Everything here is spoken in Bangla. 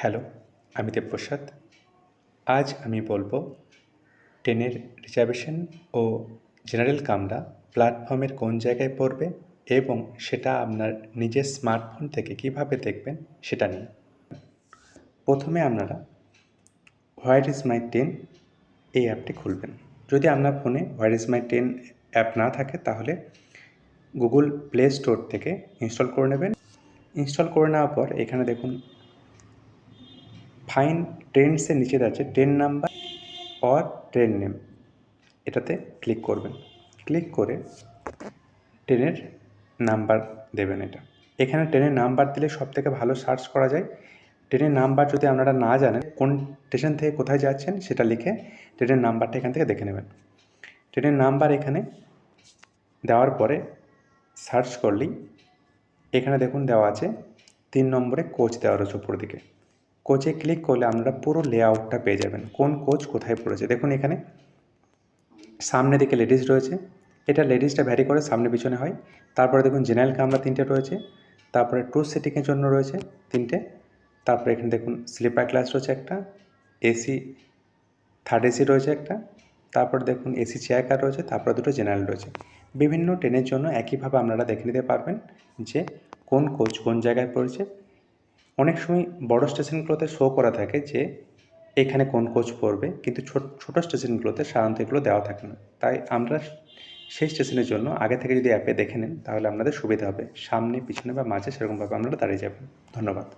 হ্যালো, আমি দেবপ্রসাদ। আজ আমি বলবো ট্রেনের রিজার্ভেশন ও জেনারেল কামরা প্ল্যাটফর্মের কোন জায়গায় পড়বে এবং সেটা আপনার নিজের স্মার্টফোন থেকে কীভাবে দেখবেন সেটা নিয়ে। প্রথমে আপনারা হোয়ার ইজ মাই ট্রেন এই অ্যাপটি খুলবেন। যদি আপনার ফোনে where is my train app না থাকে তাহলে গুগল প্লে স্টোর থেকে ইনস্টল করে নেবেন। ইনস্টল করে নেওয়ার পর এখানে দেখুন ফাইন্ড ট্রেনসের নিচে আছে train number or train name, এটাতে ক্লিক করবেন। ক্লিক করে ট্রেনের নাম্বার দেবেন। এখানে ট্রেনের নাম্বার দিলে সবথেকে ভালো সার্চ করা যায়। ট্রেনের নাম্বার যদি আপনারা না জানেন কোন স্টেশন থেকে কোথায় যাচ্ছেন সেটা লিখে ট্রেনের নাম্বারটা এখান থেকে দেখে নেবেন। ট্রেনের নাম্বার এখানে দেওয়ার পরে সার্চ করলেই এখানে দেখুন দেওয়া আছে 3 নম্বরে কোচ দেওয়া রয়েছে উপর দিকে। কোচে ক্লিক করলে আপনারা পুরো লেআউটটা পেয়ে যাবেন, কোন কোচ কোথায় পড়েছে। দেখুন এখানে সামনে দিকে লেডিস রয়েছে, এটা লেডিসটা ভ্যারি করে সামনে পিছনে হয়। তারপরে দেখুন জেনারেল কামরা 3টে রয়েছে, তারপরে টু সিটিংয়ের জন্য রয়েছে 3টে, তারপরে এখানে দেখুন স্লিপার ক্লাস রয়েছে একটা, এসি থার্ড এসি রয়েছে একটা, তারপরে দেখুন এসি চেয়ার কার রয়েছে, তারপরে দুটো জেনারেল রয়েছে। বিভিন্ন ট্রেনের জন্য একইভাবে আপনারা দেখে নিতে পারবেন যে কোন কোচ কোন জায়গায় পড়েছে। অনেক সময় বড় স্টেশনগুলোতে শো করা থাকে যে এখানে কোন কোচ পড়বে, কিন্তু ছোটো স্টেশনগুলোতে সাধারণত এগুলো দেওয়া থাকে না। তাই আমরা সেই স্টেশনের জন্য আগে থেকে যদি অ্যাপে দেখে নেন তাহলে আপনাদের সুবিধা হবে, সামনে পিছনে বা মাঝে সেরকমভাবে আপনারা দাঁড়িয়ে যাবেন। ধন্যবাদ।